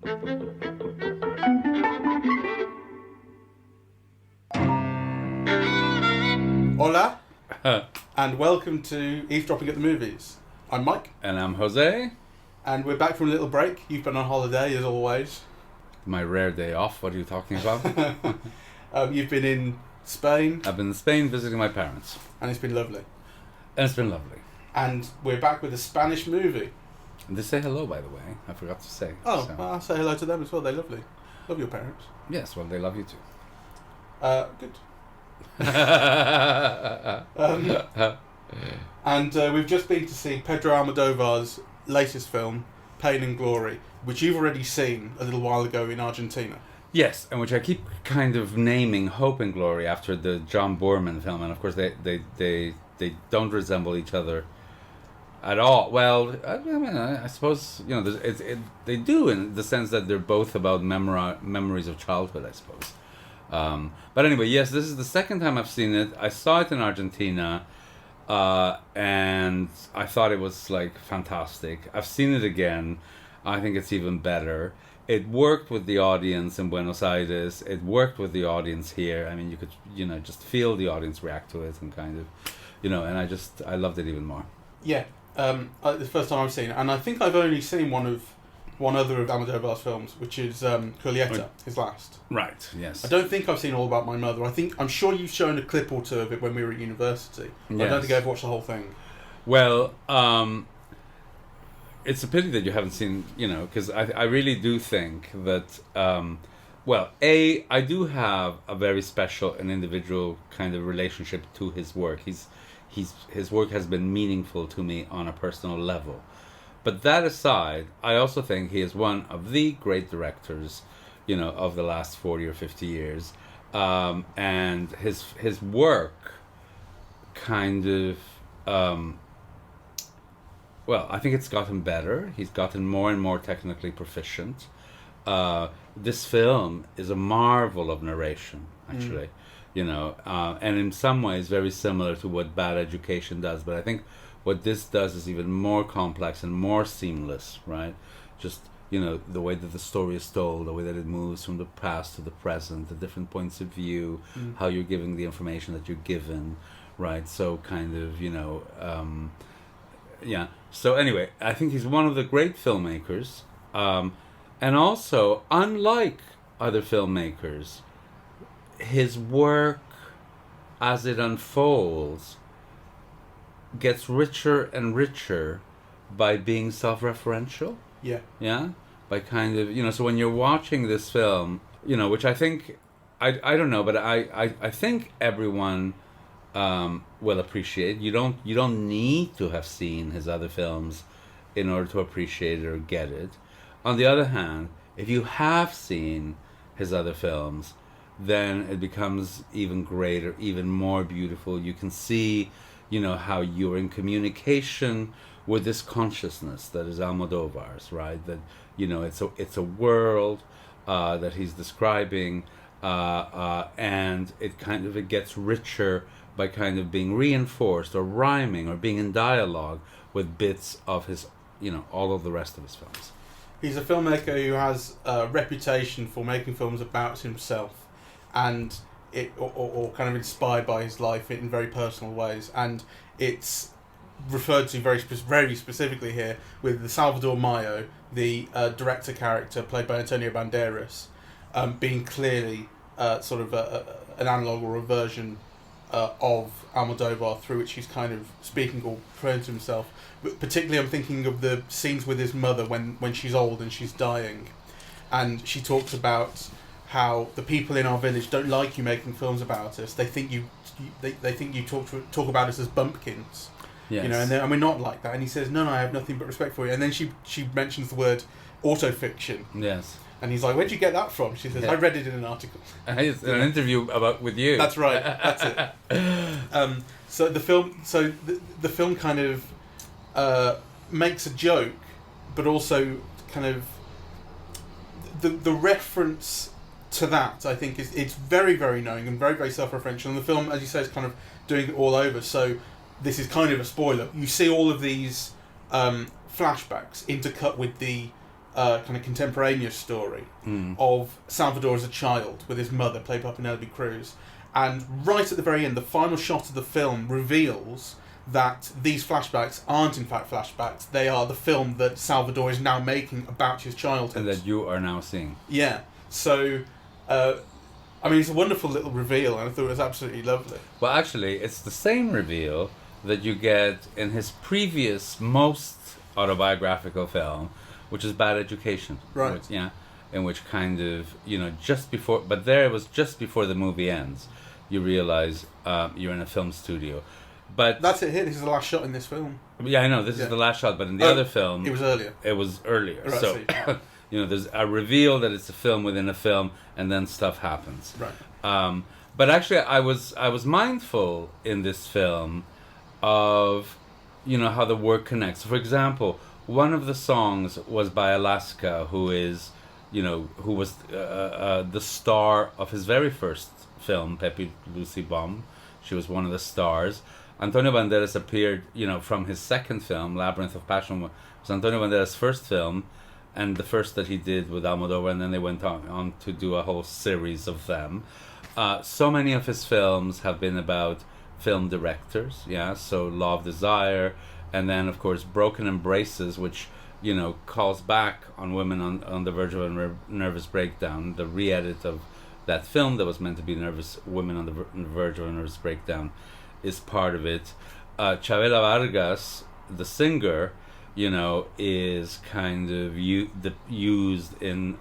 Hola, and welcome to Eavesdropping at the Movies. I'm Mike. And I'm Jose. And we're back from a little break. You've been on holiday, as always. My rare day off, what are you talking about? You've been in Spain. I've been in Spain visiting my parents. And it's been lovely. And we're back with a Spanish movie. And they say hello, by the way. I forgot to say. Oh, so. Well, I'll say hello to them as well. They're lovely. Love your parents. Yes, well, they love you too. Good. And we've just been to see Pedro Almodóvar's latest film, Pain and Glory, which you've already seen a little while ago in Argentina. Yes, and which I keep kind of naming Hope and Glory after the John Boorman film, and of course they don't resemble each other at all. Well, I suppose they do in the sense that they're both about memories of childhood, I suppose. But anyway, yes, this is the second time I've seen it. I saw it in Argentina, and I thought it was like fantastic. I've seen it again. I think it's even better. It worked with the audience in Buenos Aires. It worked with the audience here. I mean, you could, just feel the audience react to it and kind of, and I loved it even more. Yeah, the first time I've seen it, and I think I've only seen one other of Almodóvar's films, which is Julieta, his last. Right, yes. I don't think I've seen All About My Mother. I'm sure you've shown a clip or two of it when we were at university. Yes. I don't think I've watched the whole thing. Well, it's a pity that you haven't seen, because I really do think that, I do have a very special and individual kind of relationship to his work. His work has been meaningful to me on a personal level. But that aside, I also think he is one of the great directors, of the last 40 or 50 years. And his work kind of, I think it's gotten better. He's gotten more and more technically proficient. This film is a marvel of narration, actually, and in some ways very similar to what Bad Education does. But I think what this does is even more complex and more seamless, right? Just, the way that the story is told, the way that it moves from the past to the present, the different points of view, how you're giving the information that you're given, right? So kind of, yeah. So anyway, I think he's one of the great filmmakers. And also, unlike other filmmakers, his work, as it unfolds, gets richer and richer by being self-referential. Yeah. Yeah? By kind of, so when you're watching this film, which I think, I don't know, but I think everyone will appreciate. You don't need to have seen his other films in order to appreciate it or get it. On the other hand, if you have seen his other films, then it becomes even greater, even more beautiful. You can see how you're in communication with this consciousness that is Almodóvar's, right? That, it's a world that he's describing, and it gets richer by kind of being reinforced or rhyming or being in dialogue with bits of his, all of the rest of his films. He's a filmmaker who has a reputation for making films about himself, and or kind of inspired by his life in very personal ways, and it's referred to very specifically here with the Salvador Mayo, the director character played by Antonio Banderas, being clearly sort of an analogue or a version of Almodóvar through which he's kind of speaking or referring to himself. But particularly I'm thinking of the scenes with his mother when she's old and she's dying, and she talks about how the people in our village don't like you making films about us. They think you talk about us as bumpkins. Yes. And we're not like that. And he says, no, I have nothing but respect for you. And then she mentions the word autofiction. Yes. And he's like, where'd you get that from? She says, I read it in an article. It's an interview with you. That's right. That's it. So the film kind of makes a joke, but also kind of the reference to that, I think, it's very, very knowing and very, very self-referential. And the film, as you say, is kind of doing it all over. So this is kind of a spoiler. You see all of these flashbacks intercut with the kind of contemporaneous story of Salvador as a child with his mother, played by Penelope Cruz. And right at the very end, the final shot of the film reveals that these flashbacks aren't in fact flashbacks. They are the film that Salvador is now making about his childhood. And that you are now seeing. Yeah. So, I mean, it's a wonderful little reveal, and I thought it was absolutely lovely. Well, actually, it's the same reveal that you get in his previous, most autobiographical film, which is Bad Education. Right. Which, yeah. In which kind of, just before... But there it was just before the movie ends. You realise you're in a film studio. But that's it here. This is the last shot in this film. Yeah, I know. This is the last shot, but in the other film... It was earlier. It was earlier. Right, so, there's a reveal that it's a film within a film, and then stuff happens. Right. But actually, I was mindful in this film of, how the work connects. For example, one of the songs was by Alaska, who is, who was the star of his very first film, Pepe Lucy Bomb. She was one of the stars. Antonio Banderas appeared, from his second film, Labyrinth of Passion, was Antonio Banderas' first film, and the first that he did with Almodóvar, and then they went on to do a whole series of them. So many of his films have been about film directors, so Law of Desire, and then, of course, Broken Embraces, which, calls back on Women on the Verge of a Nervous Breakdown, the re-edit of that film that was meant to be Women on the Verge of a Nervous Breakdown is part of it. Chavela Vargas, the singer, is kind of used in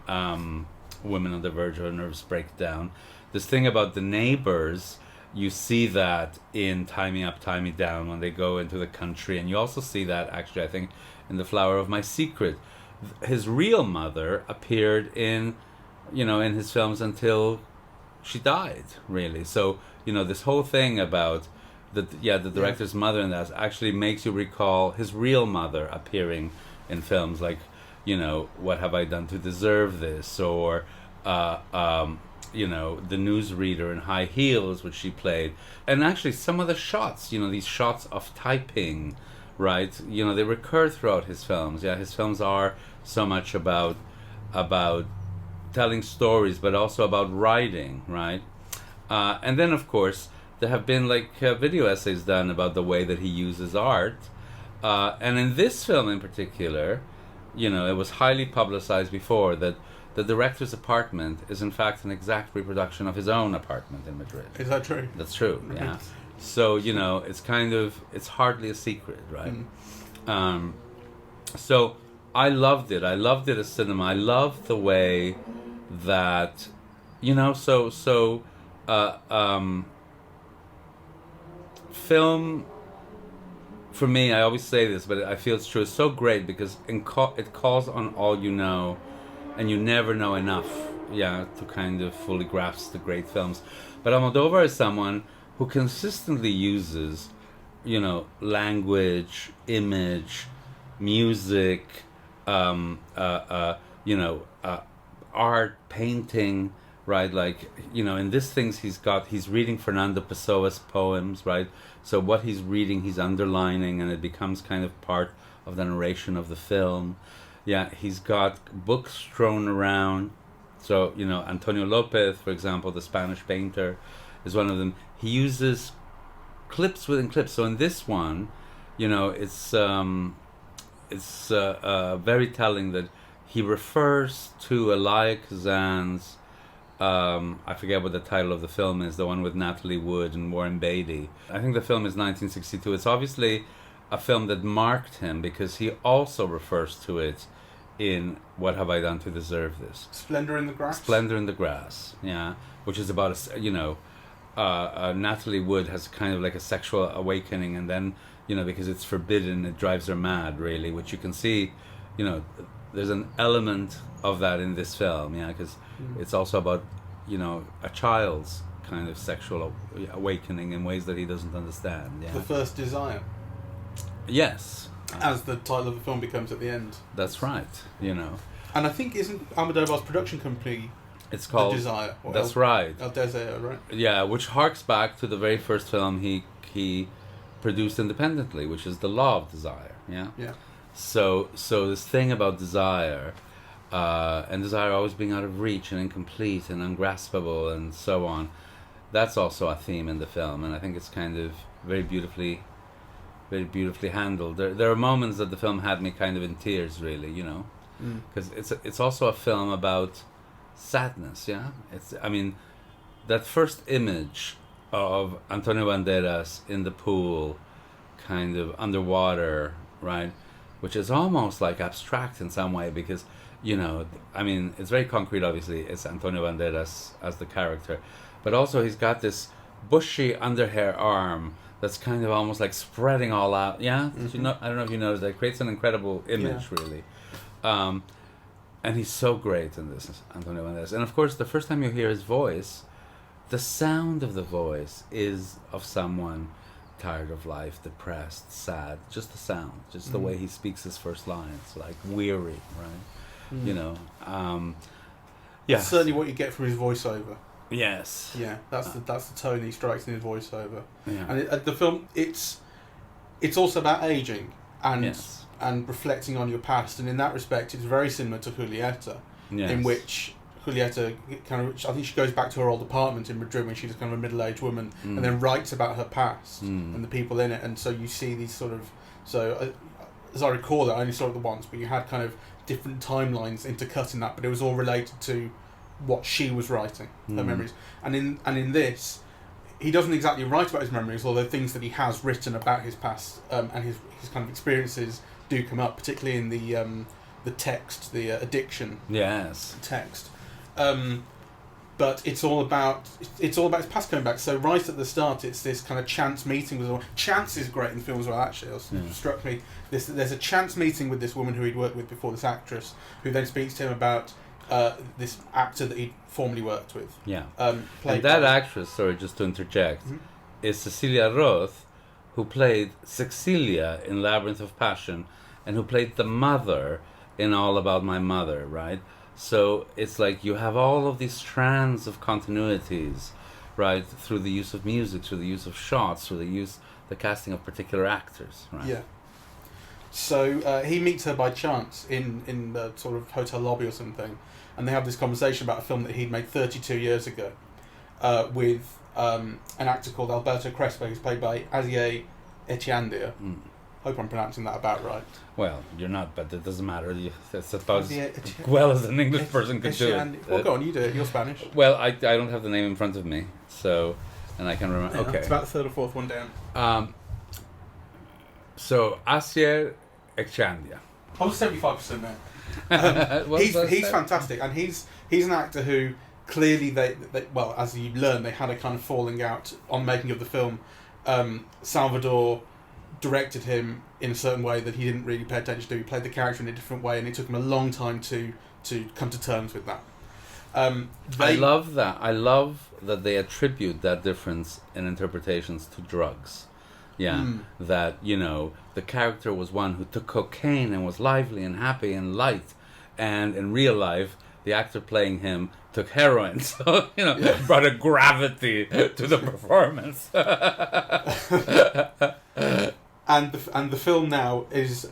Women on the Verge of a Nervous Breakdown. This thing about the neighbors, you see that in Tie Me Up, Tie Me Down when they go into the country, and you also see that, actually, I think, in The Flower of My Secret. His real mother appeared in his films until she died, really. So, this whole thing about the director's mother and that actually makes you recall his real mother appearing in films like, What Have I Done to Deserve This? Or, the newsreader in High Heels, which she played. And actually some of the shots, these shots of typing, right? They recur throughout his films. Yeah, his films are so much about telling stories, but also about writing, right? And then, of course, there have been video essays done about the way that he uses art. And in this film in particular, it was highly publicized before that the director's apartment is in fact an exact reproduction of his own apartment in Madrid. Is that true? That's true, yeah. So, it's hardly a secret, right? So I loved it. I loved it as cinema. I loved the way that, film, for me, I always say this, but I feel it's true, it's so great because it calls on all you know, and you never know enough, to kind of fully grasp the great films. But Almodóvar is someone who consistently uses, language, image, music, art, painting, right? In this things he's reading Fernando Pessoa's poems, right? So what he's reading, he's underlining, and it becomes kind of part of the narration of the film. Yeah, he's got books thrown around. So, Antonio Lopez, for example, the Spanish painter, is one of them. He uses clips within clips. So in this one, it's very telling that he refers to Elia Kazan's, I forget what the title of the film is, the one with Natalie Wood and Warren Beatty. I think the film is 1962. It's obviously a film that marked him because he also refers to it in What Have I Done to Deserve This? Splendor in the Grass? Splendor in the Grass, yeah. Which is about, Natalie Wood has kind of like a sexual awakening, and then, because it's forbidden, it drives her mad, really, which you can see, there's an element of that in this film, because it's also about, a child's kind of sexual awakening in ways that he doesn't understand. Yeah. The First Desire. Yes. As the title of the film becomes at the end. That's right, And I think, isn't Almodóvar's production company it's called The Desire? That's right. El Deseo, right? Yeah, which harks back to the very first film he produced independently, which is The Law of Desire. Yeah. Yeah. So this thing about desire, and desire always being out of reach and incomplete and ungraspable and so on. That's also a theme in the film, and I think it's kind of very beautifully handled. There are moments that the film had me kind of in tears, really, you know, because it's also a film about sadness. Yeah, I mean, that first image of Antonio Banderas in the pool, kind of underwater, right, which is almost like abstract in some way, because, you know, I mean, it's very concrete, obviously, it's Antonio Banderas as the character, but also he's got this bushy underhair arm that's kind of almost like spreading all out. Yeah, you know, I don't know if you noticed, that creates an incredible image, really. And he's so great in this, Antonio Banderas. And of course, the first time you hear his voice, the sound of the voice is of someone tired of life, depressed, sad. Just the sound, just the way he speaks his first lines, like weary, right? You know. Yeah. That's certainly what you get from his voiceover. Yes. Yeah, that's the tone he strikes in his voiceover. Yeah. And the film, it's also about aging and Yes. and reflecting on your past, and in that respect, it's very similar to Julieta, Yes. in which Julieta kind of, I think she goes back to her old apartment in Madrid when she's kind of a middle-aged woman, and then writes about her past and the people in it, and so you see these sort of, as I recall it, I only saw it the once, but you had kind of different timelines intercut in that, but it was all related to what she was writing, her memories. And in this, he doesn't exactly write about his memories, although things that he has written about his past and his kind of experiences do come up, particularly in the text, the addiction text. But it's all about his past coming back. So right at the start, it's this kind of chance meeting with. Chance is great in the film as well. Actually, it struck me. There's a chance meeting with this woman who he'd worked with before, this actress, who then speaks to him about this actor that he'd formerly worked with. Yeah. And that actress, sorry, just to interject, is Cecilia Roth, who played Cecilia in Labyrinth of Passion, and who played the mother in All About My Mother, right? So it's like you have all of these strands of continuities, right, through the use of music, through the use of shots, through the casting of particular actors, right? Yeah. So he meets her by chance in the sort of hotel lobby or something, and they have this conversation about a film that he'd made 32 years ago with an actor called Alberto Crespo, who's played by Asier Echeandia. Hope I'm pronouncing that about right. Well, you're not, but it doesn't matter. It's about as well as an English person could do it. Well, go on, you do it. You're Spanish. Well, I don't have the name in front of me, so, and I can remember. Okay. It's about the third or fourth one down. So, Asier Echeandia. I was 75% there. He's fantastic, and he's an actor who clearly they well, as you learn, they had a kind of falling out on making of the film. Salvador directed him in a certain way that he didn't really pay attention to. He played the character in a different way, and it took him a long time to come to terms with that. I love that. I love that they attribute that difference in interpretations to drugs. Yeah, that, you know, the character was one who took cocaine and was lively and happy and light, and in real life, the actor playing him took heroin, so, you know, brought a gravity to the performance. And the film now is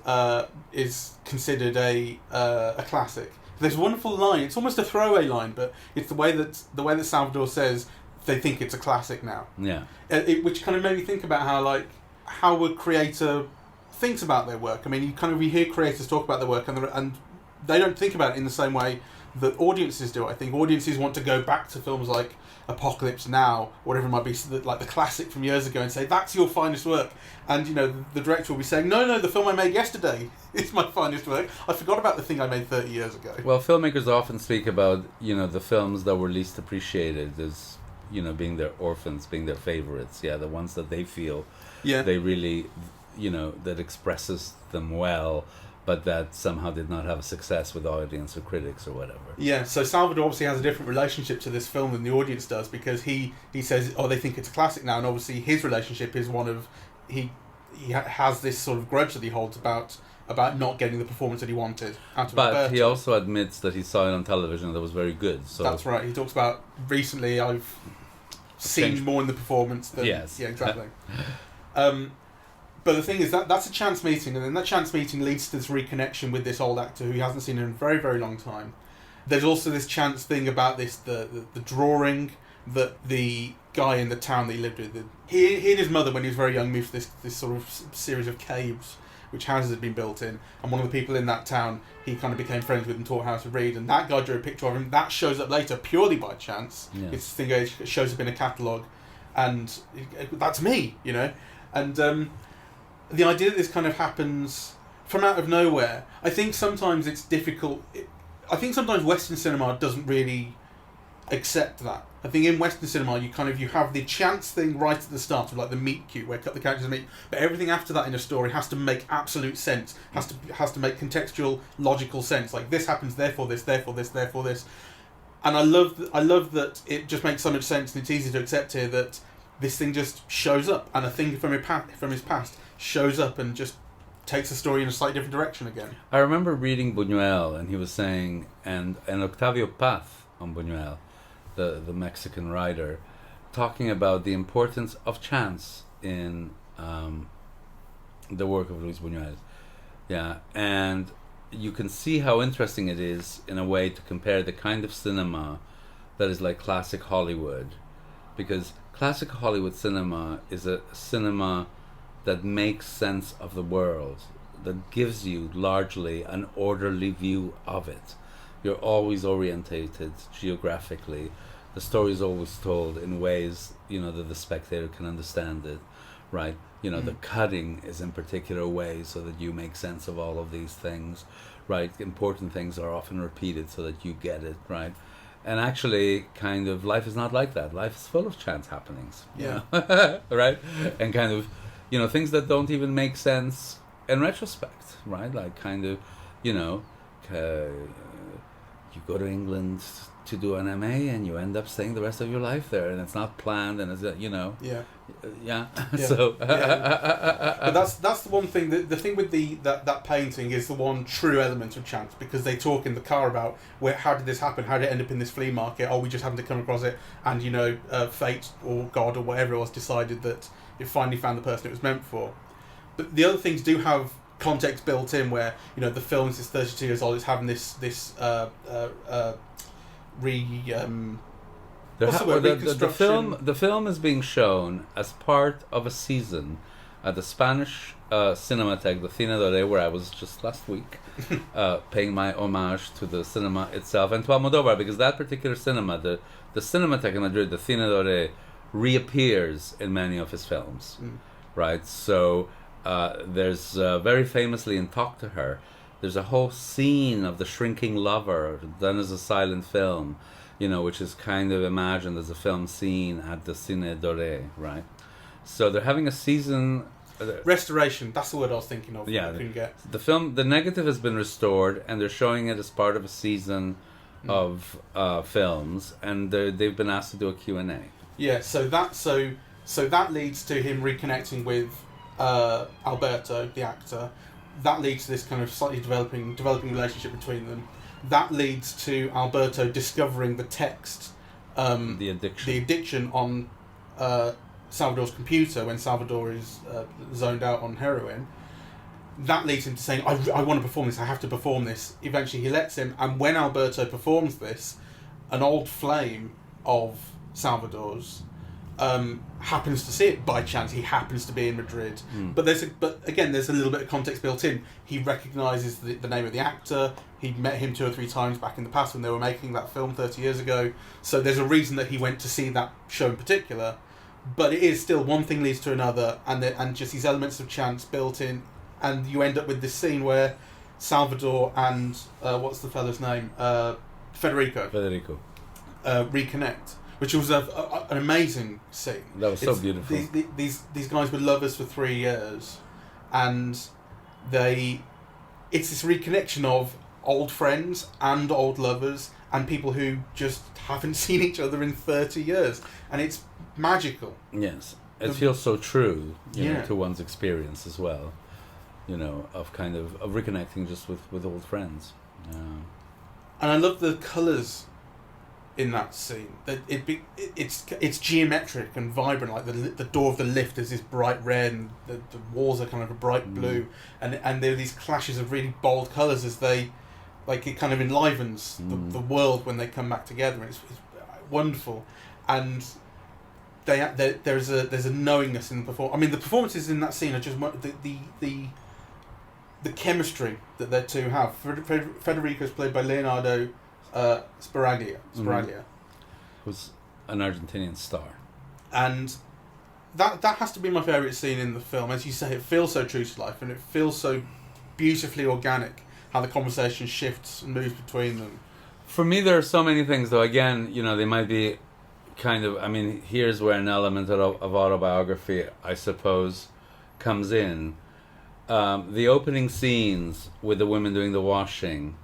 considered a classic. There's a wonderful line. It's almost a throwaway line, but it's the way that Salvador says they think it's a classic now. Yeah. Which kind of made me think about how a creator thinks about their work. I mean, you hear creators talk about their work, and they don't think about it in the same way that audiences do. I think audiences want to go back to films like Apocalypse Now, whatever it might be, like the classic from years ago, and say that's your finest work. And the director will be saying, no, the film I made yesterday is my finest work. I forgot about the thing I made 30 years ago. Well, filmmakers often speak about the films that were least appreciated as being their orphans, being their favorites. Yeah, the ones that they feel they really that expresses them well, but that somehow did not have a success with audience or critics or whatever. Yeah, so Salvador obviously has a different relationship to this film than the audience does, because he says, they think it's a classic now, and obviously his relationship is one of, he has this sort of grudge that he holds about not getting the performance that he wanted out of But Alberto. He also admits that he saw it on television that was very good. So that's right. He talks about, recently I've seen more in the performance than... Yes. Yeah, exactly. But the thing is that's a chance meeting, and then that chance meeting leads to this reconnection with this old actor who he hasn't seen in a very, very long time. There's also this chance thing about the drawing that the guy in the town that he lived with. He and his mother, when he was very young, moved to this sort of series of caves which houses had been built in, and one of the people in that town he kind of became friends with and taught how to read, and that guy drew a picture of him. That shows up later purely by chance. Yeah. It's the thing that shows up in a catalogue, and that's me, you know. And the idea that this kind of happens from out of nowhere, I think sometimes it's difficult. I think sometimes Western cinema doesn't really accept that. I think in Western cinema you have the chance thing right at the start of like the meet cute where the characters meet, but everything after that in a story has to make absolute sense, has to make contextual, logical sense. Like this happens, therefore this, therefore this, therefore this. And I love that it just makes so much sense, and it's easy to accept here that this thing just shows up, and a thing from his past shows up and just takes the story in a slightly different direction again. I remember reading Buñuel, and he was saying, and Octavio Paz on Buñuel, the Mexican writer, talking about the importance of chance in the work of Luis Buñuel. Yeah, and you can see how interesting it is in a way to compare the kind of cinema that is like classic Hollywood, because classic Hollywood cinema is a cinema that makes sense of the world, that gives you largely an orderly view of it. You're always orientated geographically. The story is always told in ways, that the spectator can understand it, right? The cutting is in particular ways so that you make sense of all of these things, right? Important things are often repeated so that you get it, right? And actually, kind of, life is not like that. Life is full of chance happenings, right? And kind of, things that don't even make sense in retrospect, right? Like kind of, you go to England to do an MA and you end up staying the rest of your life there, and it's not planned, and it's So but that's the one thing. The thing with that painting is the one true element of chance, because they talk in the car about how did this happen, how did it end up in this flea market? We just happened to come across it, and fate or God or whatever it was decided that it finally found the person it was meant for. But the other things do have context built in, where the film is 32 years old, it's having this the film is being shown as part of a season at the Spanish Cinematheque, the Cine d'Ore, where I was just last week, paying my homage to the cinema itself and to Almodóvar, because that particular cinema, the Cinematheque in Madrid, the Cine d'Ore, reappears in many of his films, right? So there's very famously in Talk to Her, there's a whole scene of the shrinking lover done as a silent film, which is kind of imagined as a film scene at the Cine d'Ore, right? So they're having a season... restoration, that's the word I was thinking of. Yeah, the film, the negative has been restored, and they're showing it as part of a season of films, and they've been asked to do a Q&A. Yeah, so that leads to him reconnecting with Alberto, the actor. That leads to this kind of slightly developing relationship between them. That leads to Alberto discovering the text, the addiction on Salvador's computer when Salvador is zoned out on heroin. That leads him to saying, I want to perform this, I have to perform this. Eventually he lets him, and when Alberto performs this, an old flame of Salvador's happens to see it by chance. He happens to be in Madrid, but again there's a little bit of context built in. He recognises the name of the actor. He'd met him 2 or 3 times back in the past when they were making that film 30 years ago. So there's a reason that he went to see that show in particular. But it is still one thing leads to another, and just these elements of chance built in, and you end up with this scene where Salvador and what's the fellow's name, Federico reconnect, which was an amazing scene. That was so beautiful. These guys were lovers for 3 years, and it's this reconnection of old friends and old lovers and people who just haven't seen each other in 30 years, and it's magical. Yes, it feels so true, to one's experience as well, of kind of reconnecting just with old friends. And I love the colours in that scene. That it's geometric and vibrant. Like the door of the lift is this bright red, and the walls are kind of a bright blue, and there are these clashes of really bold colours as they, like, it kind of enlivens the world when they come back together. It's wonderful, and there's a knowingness in the performance. I mean, the performances in that scene are just the chemistry that their two have. Federico's played by Leonardo Sbaraglia, who's an Argentinian star, and that has to be my favourite scene in the film. As you say, it feels so true to life, and it feels so beautifully organic. How the conversation shifts and moves between them. For me, there are so many things, though. Again, they might be kind of. I mean, here's where an element of autobiography, I suppose, comes in. The opening scenes with the women doing the washing,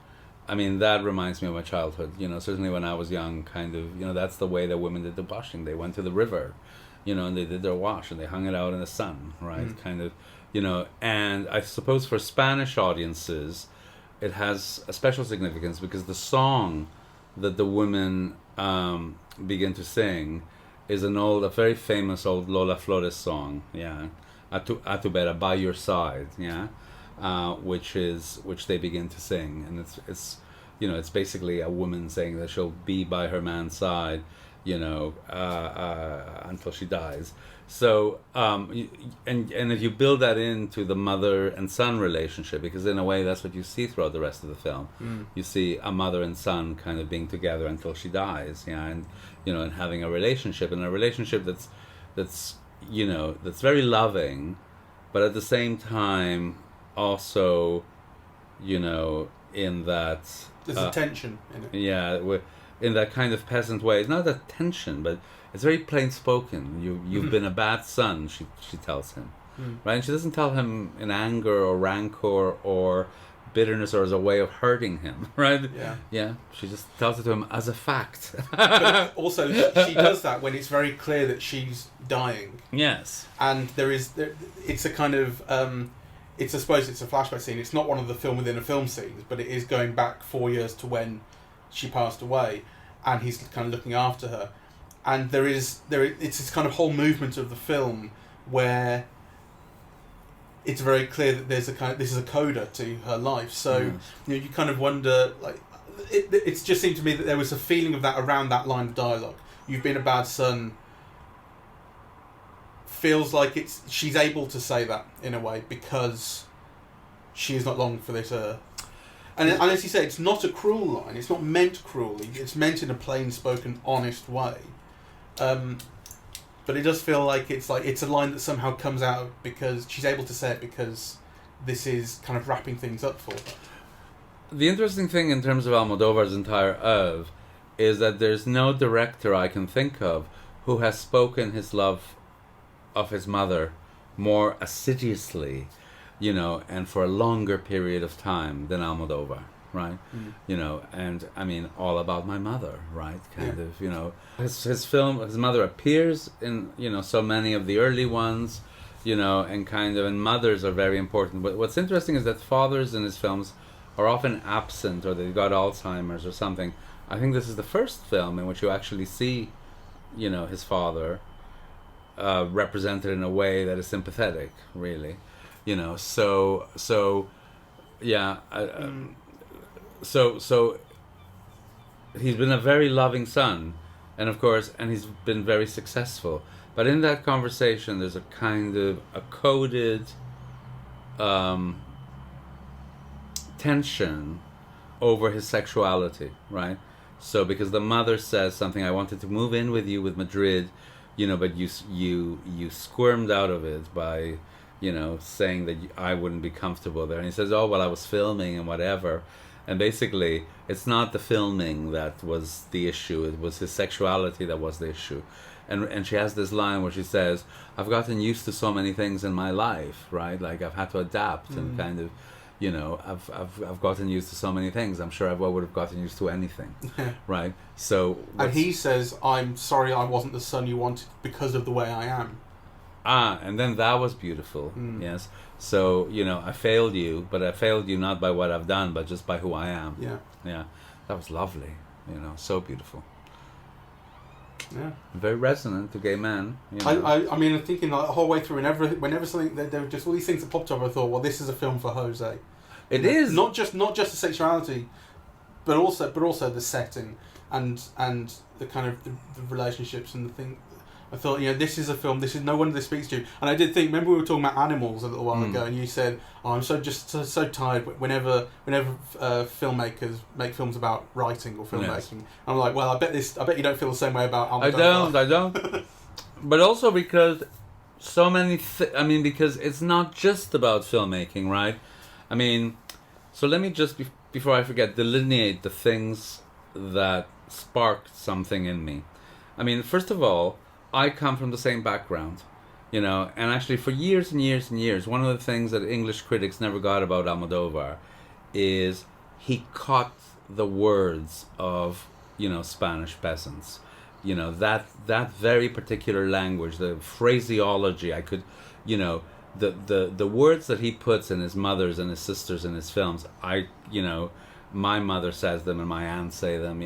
I mean, that reminds me of my childhood. Certainly when I was young, kind of, that's the way that women did the washing. They went to the river, and they did their wash, and they hung it out in the sun, right? Kind of, and I suppose for Spanish audiences, it has a special significance because the song that the women begin to sing is a very famous old Lola Flores song, yeah, a tu vera, by your side, yeah, which they begin to sing, and it's basically a woman saying that she'll be by her man's side, until she dies. So, and if you build that into the mother and son relationship, because in a way that's what you see throughout the rest of the film. You see a mother and son kind of being together until she dies, yeah, and and having a relationship, that's very loving, but at the same time also, in that there's a tension in it. Yeah, in that kind of peasant way. It's not a tension, but it's very plain spoken. You've been a bad son, she tells him, right? And she doesn't tell him in anger or rancor or bitterness or as a way of hurting him, right? Yeah. She just tells it to him as a fact. But also, she does that when it's very clear that she's dying. Yes. And it's a kind of I suppose it's a flashback scene. It's not one of the film within a film scenes, but it is going back 4 years to when she passed away, and he's kind of looking after her. And it's this kind of whole movement of the film where it's very clear that this is a coda to her life. So you kind of wonder, like, it just seemed to me that there was a feeling of that around that line of dialogue. You've been a bad son. Feels like she's able to say that in a way because she is not long for this earth. And as you say, it's not a cruel line. It's not meant cruelly. It's meant in a plain-spoken, honest way. But it does feel like it's a line that somehow comes out because she's able to say it because this is kind of wrapping things up for her. The interesting thing in terms of Almodóvar's entire oeuvre is that there's no director I can think of who has spoken his love of his mother more assiduously, and for a longer period of time than Almodóvar, right? And I mean, all about my mother, right? Kind of, his mother appears in, so many of the early ones, and mothers are very important. But what's interesting is that fathers in his films are often absent, or they've got Alzheimer's or something. I think this is the first film in which you actually see, his father represented in a way that is sympathetic, really, so yeah, so he's been a very loving son, and of course, and he's been very successful, but in that conversation there's a kind of a coded tension over his sexuality, right? So because the mother says something, I wanted to move in with you with Madrid, but you squirmed out of it by, saying that I wouldn't be comfortable there. And he says, oh, well, I was filming and whatever. And basically, it's not the filming that was the issue. It was his sexuality that was the issue. And she has this line where she says, I've gotten used to so many things in my life, right? Like, I've had to adapt and kind of, I've gotten used to so many things. I'm sure I would have gotten used to anything, right? So, and he says, "I'm sorry, I wasn't the son you wanted because of the way I am." And then that was beautiful. Yes. So I failed you, but I failed you not by what I've done, but just by who I am. Yeah. Yeah. That was lovely. So beautiful. Yeah. Very resonant to gay men. You know. I mean, I'm thinking like the whole way through, whenever something, there were just all these things that popped up, I thought, well, this is a film for Jose. It is not just the sexuality, but also the setting and the kind of the relationships and the thing. I thought, this is a film. This is no wonder this speaks to you. And I did think. Remember we were talking about animals a little while ago, and you said, "Oh, I'm so tired whenever filmmakers make films about writing or filmmaking." Yes. I'm like, well, I bet you don't feel the same way about Almodóvar. I don't. But also because so many. Because it's not just about filmmaking, right? I mean, so let me just before I forget, delineate the things that sparked something in me. I mean, first of all, I come from the same background, and actually for years and years and years, one of the things that English critics never got about Almodóvar is he caught the words of, Spanish peasants. That very particular language, the phraseology, I could, the words that he puts in his mothers and his sisters in his films, my mother says them and my aunt say them,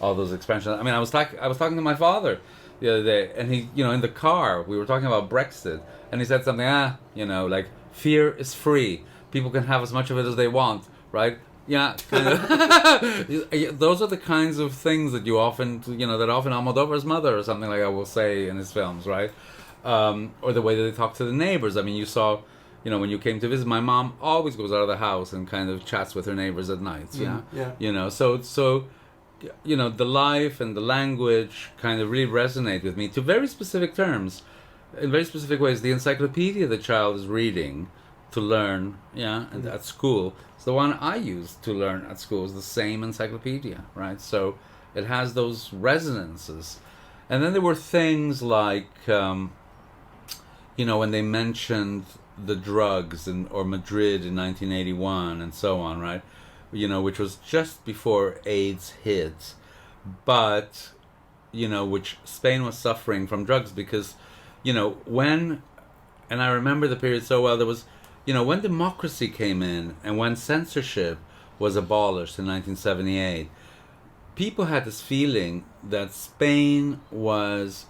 all those expressions. I mean, I was talking to my father the other day, and he, in the car, we were talking about Brexit, and he said something, like, fear is free. People can have as much of it as they want, right? Yeah, kind of. Those are the kinds of things that you often, that often Almodóvar's mother or something like that will say in his films, right? Or the way that they talk to the neighbors. I mean, you saw, when you came to visit, my mom always goes out of the house and kind of chats with her neighbors at night, yeah. So the life and the language kind of really resonate with me to very specific terms, in very specific ways. The encyclopedia the child is reading to learn, at school, is the one I used to learn at school. Is the same encyclopedia, right? So it has those resonances. And then there were things like, when they mentioned the drugs or Madrid in 1981 and so on, right? Which was just before AIDS hit, but, which Spain was suffering from drugs because, and I remember the period so well, there was, when democracy came in and when censorship was abolished in 1978, people had this feeling that Spain was,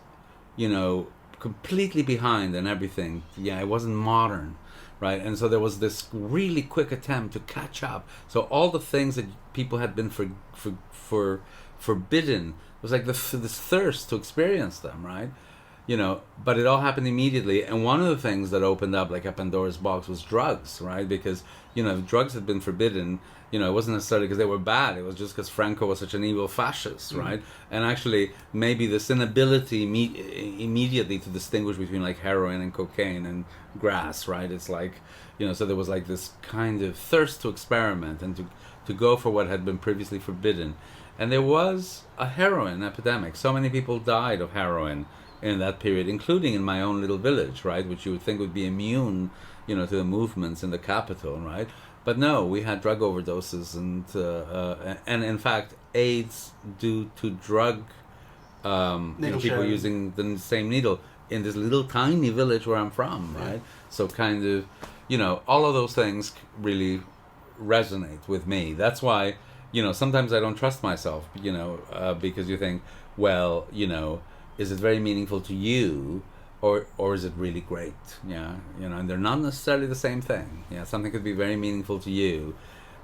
completely behind in everything. Yeah, it wasn't modern. Right, and so there was this really quick attempt to catch up. So all the things that people had been forbidden, it was like this thirst to experience them, right? But it all happened immediately. And one of the things that opened up like a Pandora's box was drugs, right? Because if drugs had been forbidden, it wasn't necessarily because they were bad. It was just because Franco was such an evil fascist, right? And actually, maybe this inability immediately to distinguish between like heroin and cocaine and grass, right? It's like, so there was like this kind of thirst to experiment and to go for what had been previously forbidden. And there was a heroin epidemic. So many people died of heroin in that period, including in my own little village, right? Which you would think would be immune, to the movements in the capital, right? But no, we had drug overdoses and in fact, AIDS due to drug people using the same needle in this little tiny village where I'm from, right? So kind of, all of those things really resonate with me. That's why, sometimes I don't trust myself, because you think, well, is it very meaningful to you? Or is it really great? Yeah, and they're not necessarily the same thing. Yeah, something could be very meaningful to you,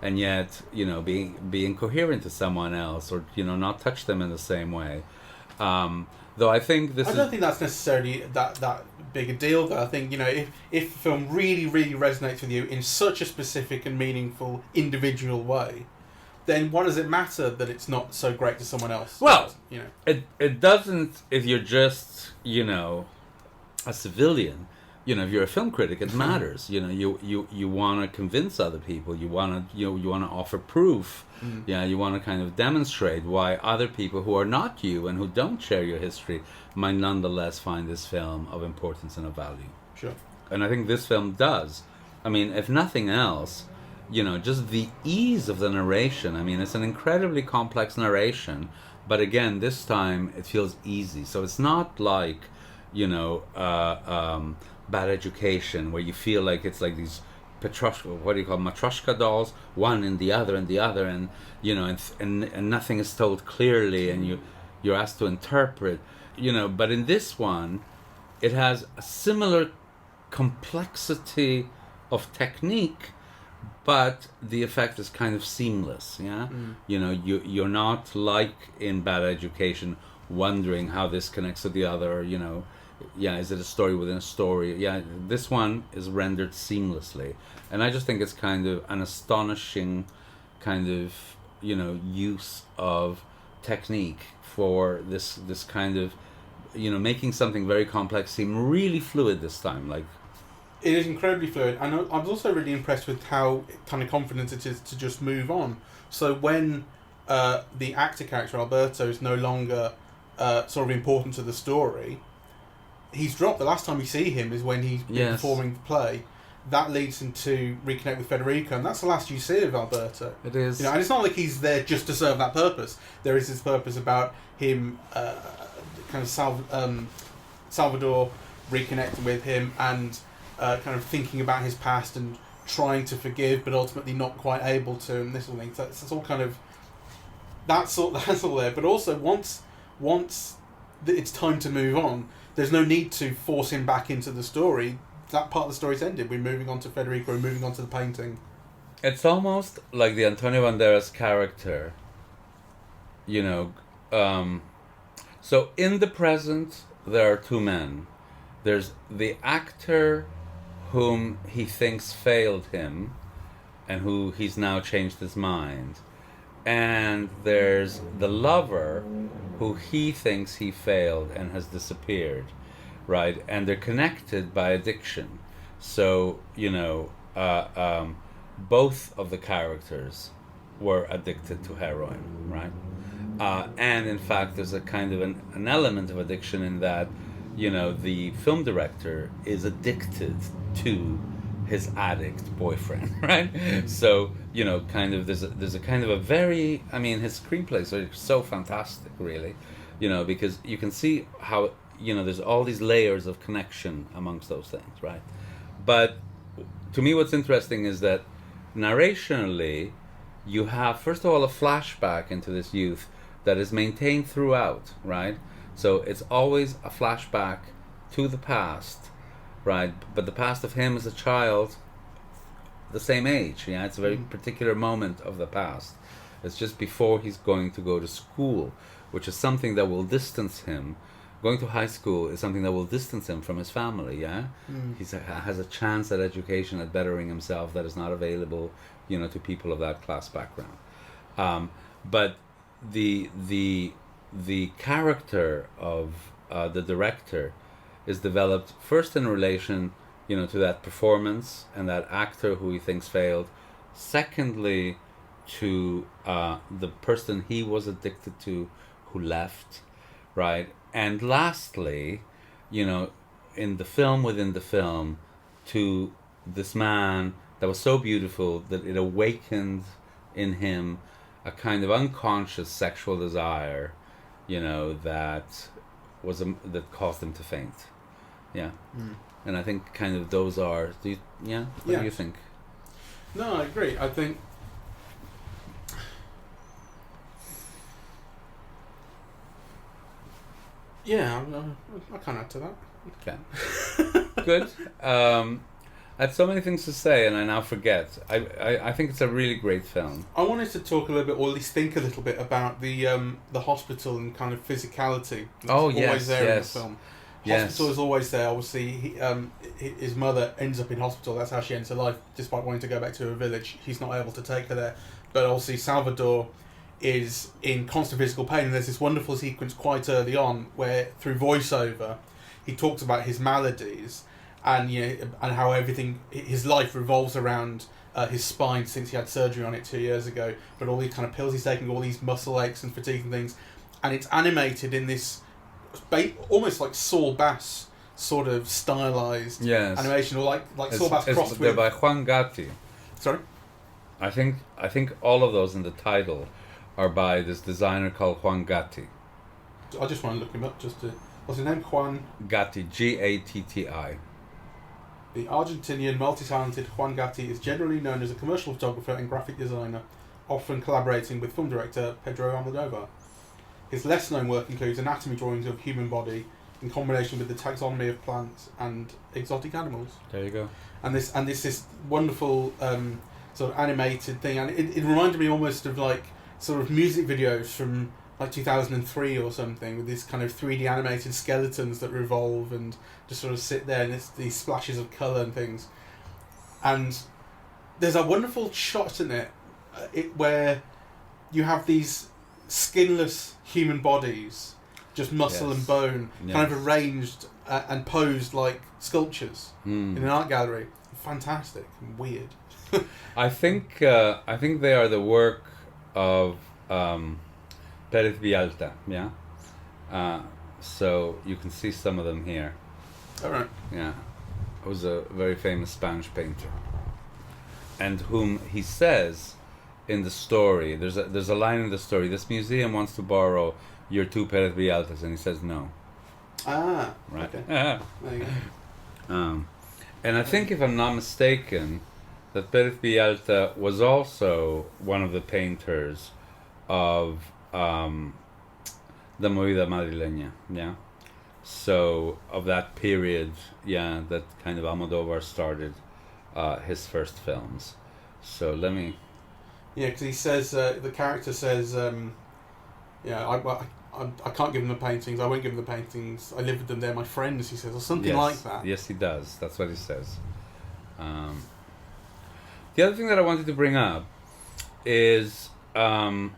and yet be incoherent to someone else, or not touch them in the same way. Though I think I don't think that's necessarily that big a deal. Though I think if a film really really resonates with you in such a specific and meaningful individual way, then what does it matter that it's not so great to someone else? Well, it doesn't if you're just a civilian. If you're a film critic, it matters. You want to convince other people. You want to offer proof. Yeah, you want to kind of demonstrate why other people who are not you and who don't share your history might nonetheless find this film of importance and of value. Sure. And I think this film does. I mean, if nothing else, just the ease of the narration. I mean, it's an incredibly complex narration, but again, this time it feels easy. So it's not like Bad Education, where you feel like it's like these matryoshka dolls, one in the other and the other, and and nothing is told clearly, and you're asked to interpret, but in this one, it has a similar complexity of technique, but the effect is kind of seamless. You're not like in Bad Education wondering how this connects to the other. Is it a story within a story? This one is rendered seamlessly, and I just think it's kind of an astonishing kind of use of technique for this kind of making something very complex seem really fluid this time. Like, it is incredibly fluid, and I was also really impressed with how kind of confident it is to just move on. So when the actor character Alberto is no longer sort of important to the story, he's dropped. The last time we see him is when he's performing the play. That leads him to reconnect with Federico, and that's the last you see of Alberto. It is. And it's not like he's there just to serve that purpose. There is this purpose about him, kind of Salvador reconnecting with him, and kind of thinking about his past and trying to forgive, but ultimately not quite able to, and this sort of thing. So it's all kind of that's all there. But also once it's time to move on, there's no need to force him back into the story. That part of the story's ended. We're moving on to Federico. We're moving on to the painting. It's almost like the Antonio Banderas character. So in the present, there are two men. There's the actor whom he thinks failed him, and who he's now changed his mind. And there's the lover who he thinks he failed and has disappeared. Right, and they're connected by addiction. So, both of the characters were addicted to heroin, right? And in fact, there's a kind of an element of addiction in that, the film director is addicted to his addict boyfriend, right? So, kind of there's a kind of a very, his screenplays are so fantastic, really, because you can see how there's all these layers of connection amongst those things, right? But to me, what's interesting is that narrationally, you have, first of all, a flashback into this youth that is maintained throughout, right? So it's always a flashback to the past, right? But the past of him as a child, the same age, it's a very particular moment of the past. It's just before he's going to go to school, which is something that will distance him. Going to high school is something that will distance him from his family, He has a chance at education, at bettering himself, that is not available, to people of that class background. But the character of the director is developed first in relation, to that performance and that actor who he thinks failed. Secondly, to the person he was addicted to who left, right? And lastly, in the film within the film, to this man that was so beautiful that it awakened in him a kind of unconscious sexual desire, that caused him to faint. Yeah. And I think kind of those are, what do you think? No, I agree. I think I can't add to that. Okay. Good. I had so many things to say and I now forget. I think it's a really great film. I wanted to talk a little bit, or at least think a little bit, about the hospital and kind of physicality. That's always there in the film. Hospital is always there. Obviously, his mother ends up in hospital. That's how she ends her life, despite wanting to go back to her village. He's not able to take her there. But obviously, Salvador is in constant physical pain, and there's this wonderful sequence quite early on where, through voiceover, he talks about his maladies and and how everything, his life revolves around his spine since he had surgery on it 2 years ago. But all these kind of pills he's taking, all these muscle aches and fatigue and things, and it's animated in this almost like Saul Bass sort of stylized animation, or like Saul Bass crossed with. They're by Juan Gatti. Sorry. I think all of those in the title are by this designer called Juan Gatti. I just want to look him up. What's his name? Juan Gatti, Gatti. The Argentinian multi-talented Juan Gatti is generally known as a commercial photographer and graphic designer, often collaborating with film director Pedro Almodóvar. His less known work includes anatomy drawings of human body in combination with the taxonomy of plants and exotic animals. There you go. And this wonderful sort of animated thing, and it reminded me almost of like sort of music videos from like 2003 or something, with these kind of 3D animated skeletons that revolve and just sort of sit there, and it's these splashes of colour and things. And there's a wonderful shot in it, where you have these skinless human bodies, just muscle and bone, kind of arranged and posed like sculptures in an art gallery. Fantastic and weird. I think they are the work of Pérez Vialta, yeah. So you can see some of them here. All right. Yeah, he was a very famous Spanish painter, and whom he says in the story. There's a line in the story. This museum wants to borrow your two Pérez Vialtas, and he says no. Ah, right. Okay. There you go. And I think, if I'm not mistaken, that Pérez Vialta was also one of the painters of the movida madrileña, yeah. So of that period, yeah, that kind of Almodóvar started his first films. So let me. Yeah, because he says the character says, I can't give them the paintings. I won't give them the paintings. I live with them. They're my friends. He says, or something like that. Yes, he does. That's what he says. The other thing that I wanted to bring up is how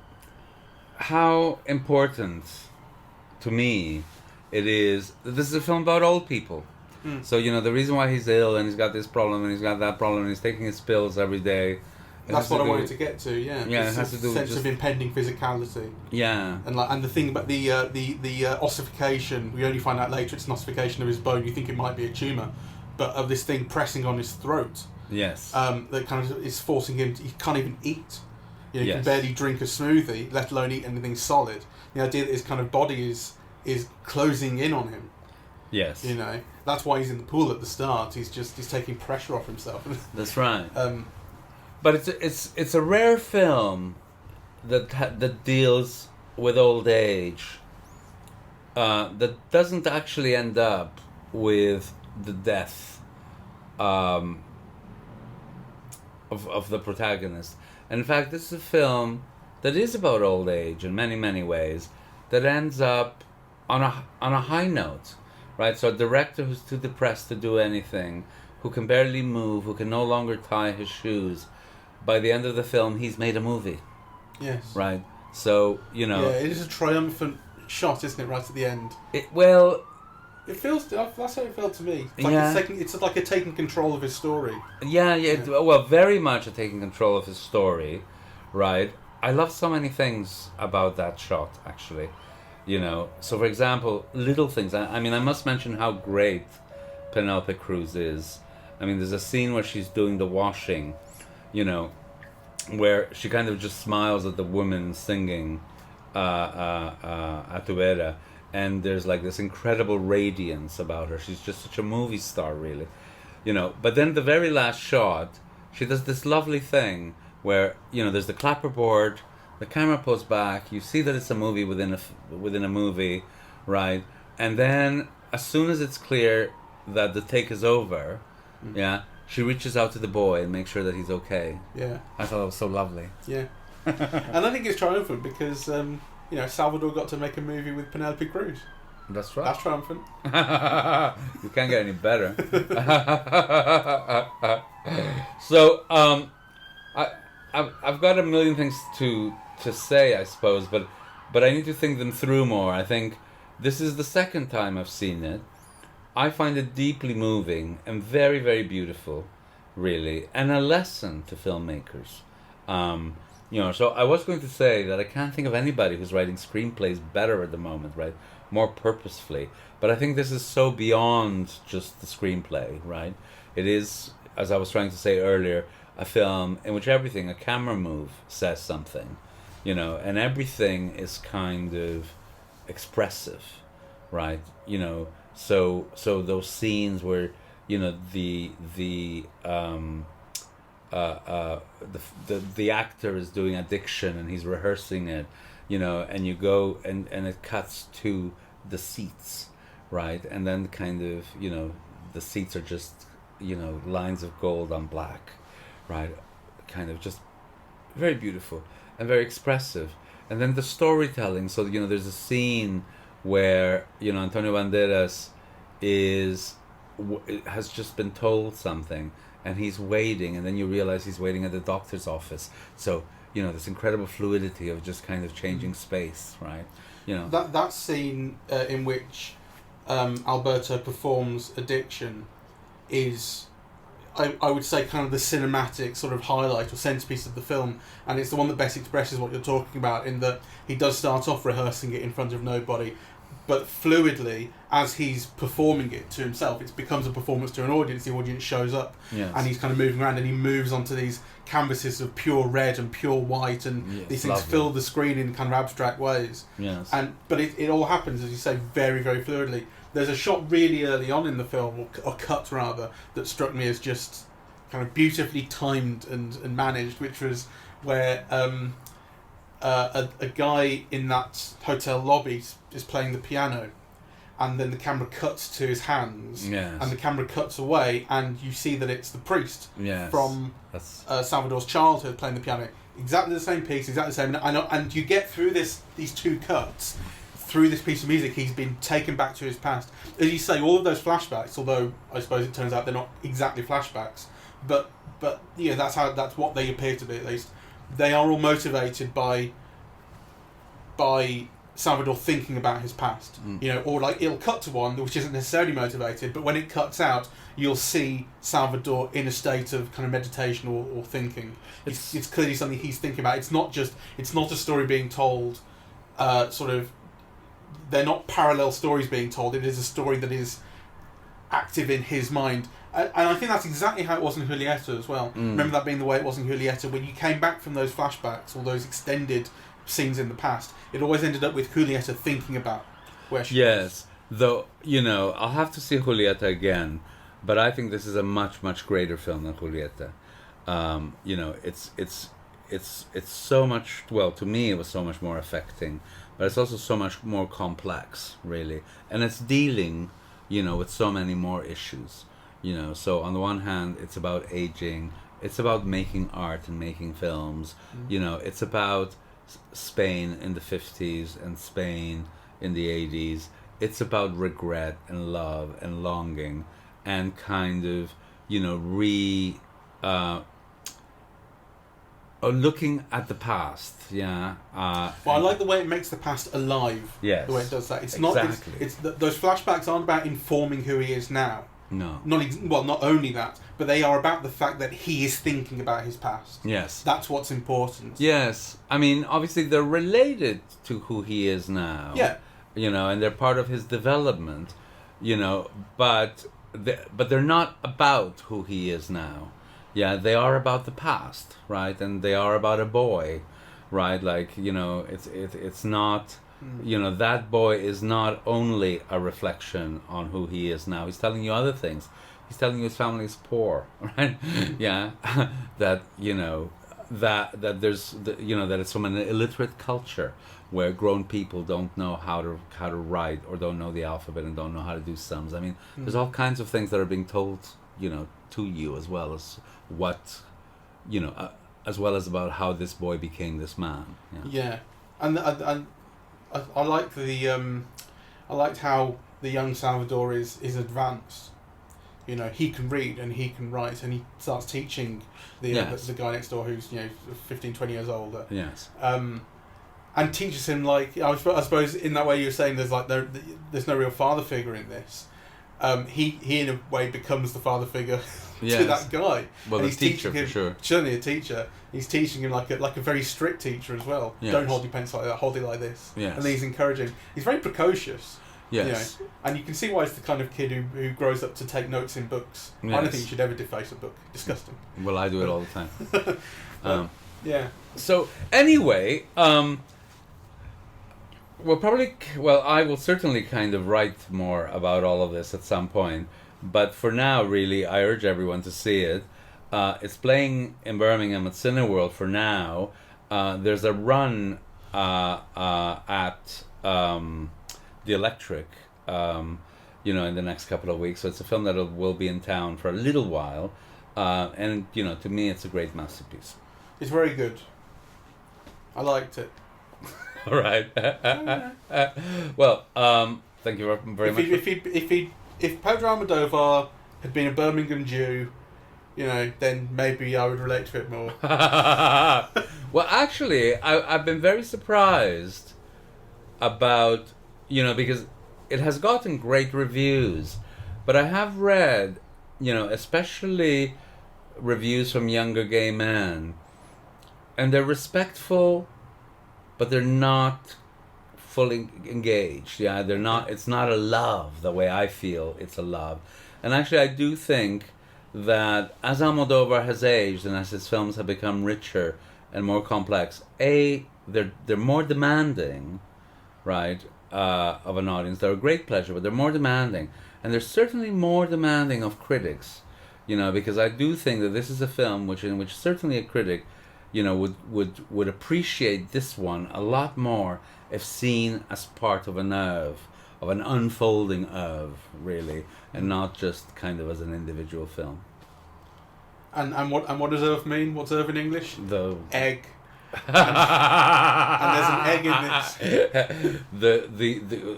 important to me it is that this is a film about old people. So, the reason why he's ill and he's got this problem and he's got that problem and he's taking his pills every day. That's what I wanted to get to. Yeah. Yeah, it has to do with sense of impending physicality. Yeah. And the thing about the ossification, we only find out later it's an ossification of his bone. You think it might be a tumour, but of this thing pressing on his throat. Yes. That kind of is forcing him. He can't even eat. He Yes. can barely drink a smoothie, let alone eat anything solid. The idea that his kind of body is closing in on him. Yes. That's why he's in the pool at the start. He's taking pressure off himself. That's right. But it's a rare film that deals with old age. That doesn't actually end up with the death of the protagonist. And in fact, this is a film that is about old age in many, many ways, that ends up on a high note, right? So a director who's too depressed to do anything, who can barely move, who can no longer tie his shoes. By the end of the film, he's made a movie. Yes. Right? So, Yeah, it is a triumphant shot, isn't it, right at the end? It feels... That's how it felt to me. It's it's like a taking control of his story. Yeah. Well, very much a taking control of his story, right? I love so many things about that shot, actually. So for example, little things. I must mention how great Penélope Cruz is. There's a scene where she's doing the washing, where she kind of just smiles at the woman singing a tu vera, and there's like this incredible radiance about her. She's just such a movie star, really. But then the very last shot, she does this lovely thing where, there's the clapperboard, the camera pulls back, you see that it's a movie within a movie, right? And then as soon as it's clear that the take is over, she reaches out to the boy and makes sure that he's okay. Yeah. I thought it was so lovely. Yeah. And I think it's triumphant because, Salvador got to make a movie with Penelope Cruz. That's right. That's triumphant. You can't get any better. So, I've got a million things to say, I suppose, but I need to think them through more. I think this is the second time I've seen it. I find it deeply moving and very, very beautiful, really, and a lesson to filmmakers. So I was going to say that I can't think of anybody who's writing screenplays better at the moment, right? More purposefully. But I think this is so beyond just the screenplay, right? It is, as I was trying to say earlier, a film in which everything, a camera move, says something, and everything is kind of expressive, right? So those scenes where the actor is doing a diction and he's rehearsing it, and you go and it cuts to the seats, right? And then kind of, the seats are just, lines of gold on black, right? Kind of just very beautiful and very expressive. And then the storytelling. So, there's a scene where, Antonio Banderas has just been told something, and he's waiting, and then you realize he's waiting at the doctor's office. So, this incredible fluidity of just kind of changing space, right? That scene in which Alberto performs Addiction is, I would say, kind of the cinematic sort of highlight or centerpiece of the film, and it's the one that best expresses what you're talking about, in that he does start off rehearsing it in front of nobody, but fluidly, as he's performing it to himself, it becomes a performance to an audience. The audience shows up, and he's kind of moving around, and he moves onto these canvases of pure red and pure white, and these things lovely. fill the screen in kind of abstract ways. Yes. But it all happens, as you say, very, very fluidly. There's a shot really early on in the film, or cut rather, that struck me as just kind of beautifully timed and managed, which was where a guy in that hotel lobby is playing the piano, and then the camera cuts to his hands, and the camera cuts away, and you see that it's the priest from Salvador's childhood playing the piano. Exactly the same piece, exactly the same. And you get through these two cuts, through this piece of music, he's been taken back to his past. As you say, all of those flashbacks, although I suppose it turns out they're not exactly flashbacks, but that's what they appear to be, at least. They are all motivated by Salvador thinking about his past, or like it'll cut to one which isn't necessarily motivated, but when it cuts out, you'll see Salvador in a state of kind of meditation or thinking. It's clearly something he's thinking about. It's not a story being told, they're not parallel stories being told. It is a story that is active in his mind. And I think that's exactly how it was in Julieta as well. Remember that being the way it was in Julieta, when you came back from those flashbacks or those extended scenes in the past, it always ended up with Julieta thinking about where she was. Though, I'll have to see Julieta again, but I think this is a much, much greater film than Julieta. It's so much, well, to me it was so much more affecting, but it's also so much more complex, really. And it's dealing, with so many more issues. So on the one hand, it's about aging, it's about making art and making films, it's about Spain in the 50s and Spain in the 80s. It's about regret and love and longing and kind of, looking at the past, well, I like the way it makes the past alive. Yes, the way it does that. It's exactly. Those flashbacks aren't about informing who he is now. No. Not only that, but they are about the fact that he is thinking about his past. Yes. That's what's important. Yes. I mean, obviously they're related to who he is now. Yeah. And they're part of his development, but they're not about who he is now. Yeah, they are about the past, right? And they are about a boy, right? Like, it's not... that boy is not only a reflection on who he is now. He's telling you other things. He's telling you his family is poor, right? Yeah, that that there's that it's from an illiterate culture where grown people don't know how to write, or don't know the alphabet, and don't know how to do sums. I mean, there's all kinds of things that are being told, to you, as well as what, as well as about how this boy became this man. Yeah, and I like I liked how the young Salvador is advanced. He can read and he can write, and he starts teaching the guy next door who's 15, 20 years older. Yes. And teaches him, like, I suppose in that way you're saying there's no real father figure in this. He in a way becomes the father figure to that guy. Well, and he's teacher for sure. Certainly a teacher. He's teaching him like a very strict teacher as well. Yes. Don't hold your pencil like that. Hold it like this. Yes. And then he's encouraging. He's very precocious. Yes. And you can see why he's the kind of kid who grows up to take notes in books. Yes. I don't think you should ever deface a book. Disgusting. Well, I do it all the time. Yeah. So anyway, I will certainly kind of write more about all of this at some point. But for now, really, I urge everyone to see it. It's playing in Birmingham at Cineworld for now. There's a run at the Electric, in the next couple of weeks. So it's a film that will be in town for a little while, and to me, it's a great masterpiece. It's very good. I liked it. All right. Well, thank you very much. If Pedro Almodóvar had been a Birmingham Jew, then maybe I would relate to it more. Well, actually, I've been very surprised about, because it has gotten great reviews, but I have read, especially reviews from younger gay men, and they're respectful, but they're not fully engaged. Yeah, they're not. It's not a love the way I feel it's a love. And actually, I do think that as Almodóvar has aged and as his films have become richer and more complex, they're more demanding, right, of an audience. They're a great pleasure, but they're more demanding, and they're certainly more demanding of critics. Because I do think that this is a film in which certainly a critic, would appreciate this one a lot more if seen as part of an oeuvre, of an unfolding oeuvre, really, and not just kind of as an individual film. And what does oeuvre mean? What's oeuvre in English? The egg. and there's an egg in this.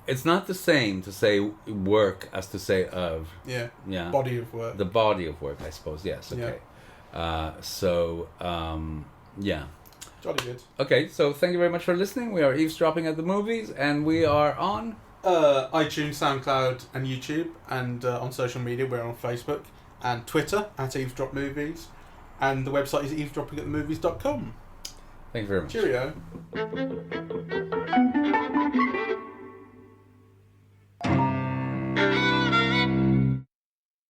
It's not the same to say work as to say oeuvre. Yeah. Yeah. Body of work. The body of work, I suppose. Yes. Okay. Yeah. Yeah. Jolly good. Okay, so thank you very much for listening. We are eavesdropping at the movies, and we are on iTunes, SoundCloud, and YouTube, and on social media we're on Facebook and Twitter at Eavesdrop Movies, and the website is eavesdroppingatthemovies.com. Thank you very much. Cheerio.